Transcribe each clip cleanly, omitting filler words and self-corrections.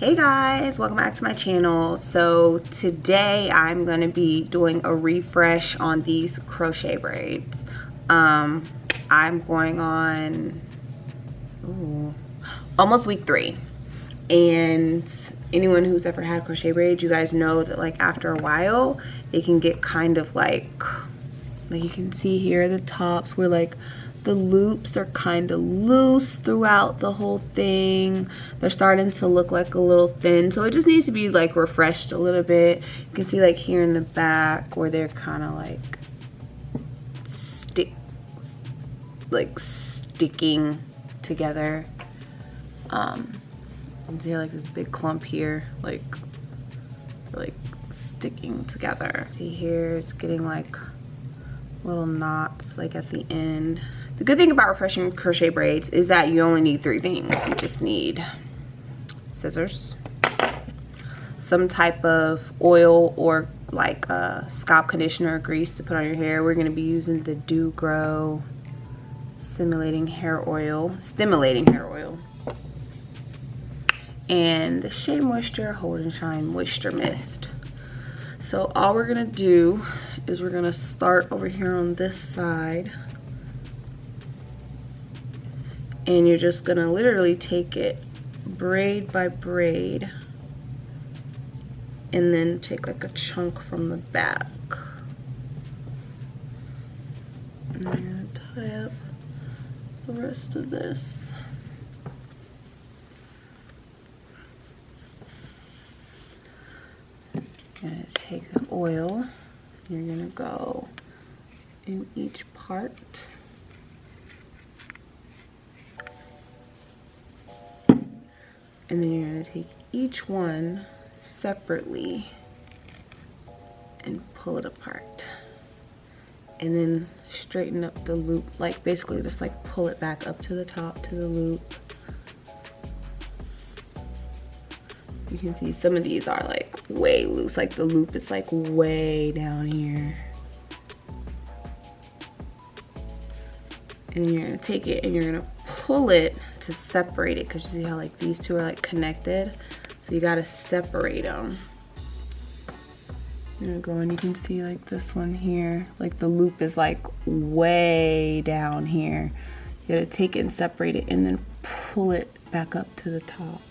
Hey guys, welcome back to my channel. So today I'm going to be doing a refresh on these crochet braids. I'm going on almost week 3, and anyone who's ever had crochet braids, you guys know that like after a while they can get kind of like you can see here the tops where like the loops are kind of loose throughout the whole thing. They're starting to look like a little thin, so it just needs to be like refreshed a little bit. You can see like here in the back where they're kind of like sticking together. You can see like this big clump here, like sticking together. See here, it's getting like little knots like at the end. The good thing about refreshing crochet braids is that you only need 3 things. You just need scissors, some type of oil or like scalp conditioner or grease to put on your hair. We're going to be using the DooGro stimulating hair oil, and the Shea Moisture Hold and Shine Moisture Mist. So all we're gonna do is we're gonna start over here on this side, and you're just gonna literally take it braid by braid and then take like a chunk from the back. And I'm gonna tie up the rest of this. You're gonna take the oil, you're gonna go in each part. And then you're gonna take each one separately and pull it apart. And then straighten up the loop, like basically just like pull it back up to the top to the loop. You can see some of these are like way loose, like the loop is like way down here. And then you're gonna take it and you're gonna pull it to separate it, because you see how like these two are like connected, so you gotta separate them. You're gonna go and you can see like this one here, like the loop is like way down here. You gotta take it and separate it and then pull it back up to the top.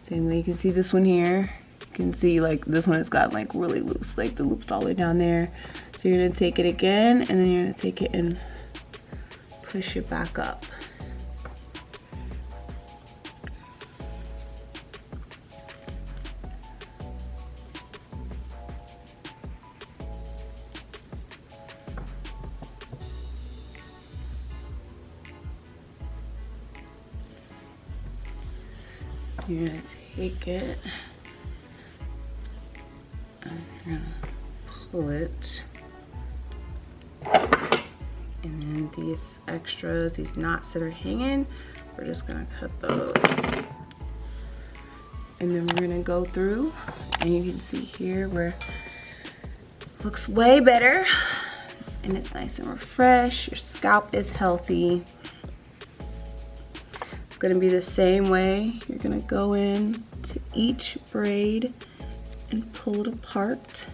Same way, you can see this one here. You can see like this one has got like really loose, like the loop's all the way down there. So you're gonna take it again and then you're gonna take it and push it back up. You're gonna take it and you're gonna pull it, and then these extras, these knots that are hanging, we're just gonna cut those. And then we're gonna go through, and you can see here where it looks way better and it's nice and refreshed. Your scalp is healthy. It's gonna be the same way. You're gonna go in to each braid and pull it apart.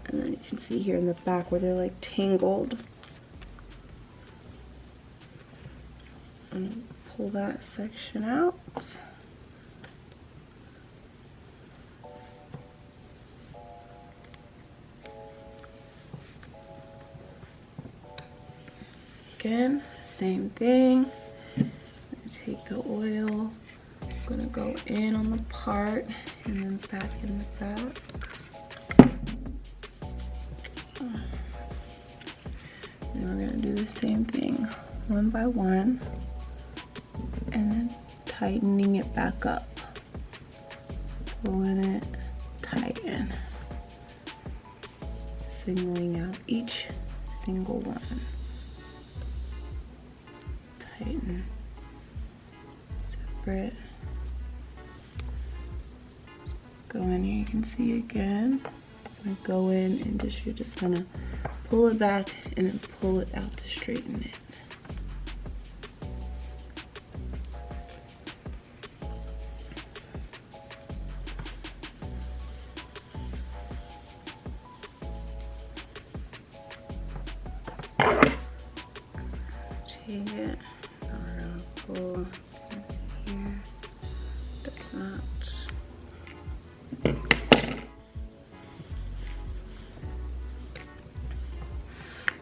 And then you can see here in the back where they're like tangled. And pull that section out. Again, same thing. Take the oil, I'm gonna go in on the part and then back in the back. And we're gonna do the same thing one by one and then tightening it back up. Pulling it, tighten. Singling out each single one. Tighten, separate, go in here, you can see again, go in and you're just gonna pull it back and then pull it out to straighten it. Take it, we're gonna pull here. That's not.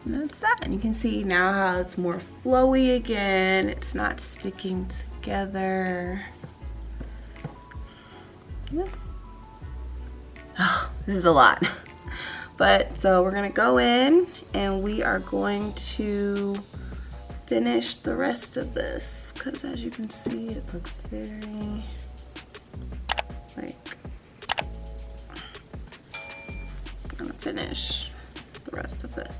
And that's that. And you can see now how it's more flowy again. It's not sticking together. Yeah. Oh, this is a lot. But so we're gonna go in and we are going to finish the rest of this, because as you can see, it looks very like, I'm gonna finish the rest of this.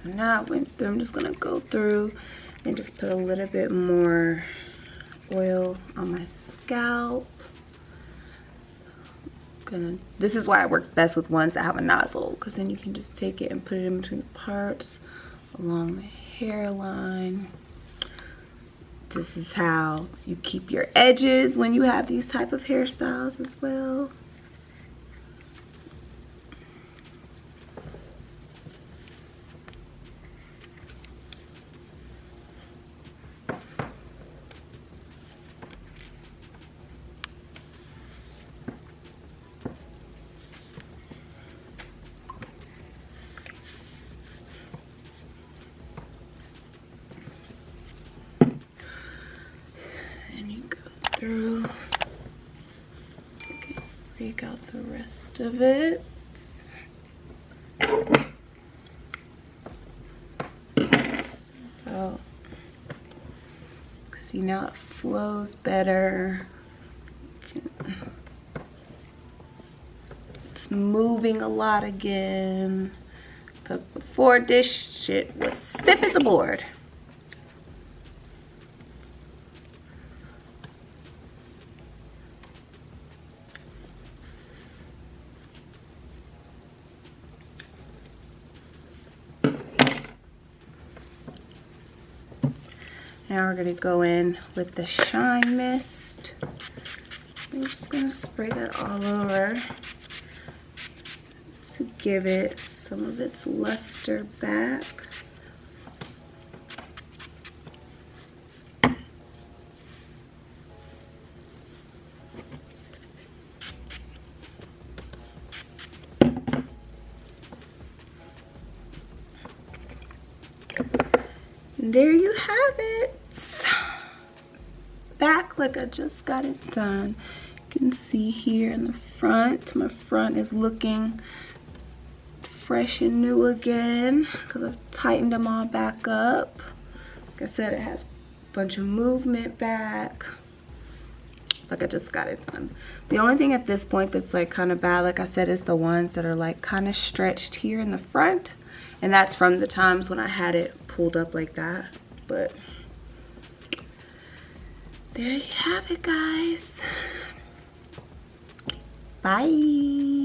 Now I went through, I'm just gonna go through and just put a little bit more oil on my scalp. This is why it works best with ones that have a nozzle, because then you can just take it and put it in between the parts along the hairline. This is how you keep your edges when you have these type of hairstyles as well. Through, rake out the rest of it. flows better. It's moving a lot again. Because before this shit was stiff as a board. Now we're going to go in with the Shine Mist. I'm just going to spray that all over to give it some of its luster back. And there you have it. Back like I just got it done. You can see here in the front, my front is looking fresh and new again because I've tightened them all back up. Like I said, it has a bunch of movement back. Like I just got it done. The only thing at this point that's like kind of bad, like I said, is the ones that are like kind of stretched here in the front. And that's from the times when I had it pulled up like that. But there you have it, guys. Bye.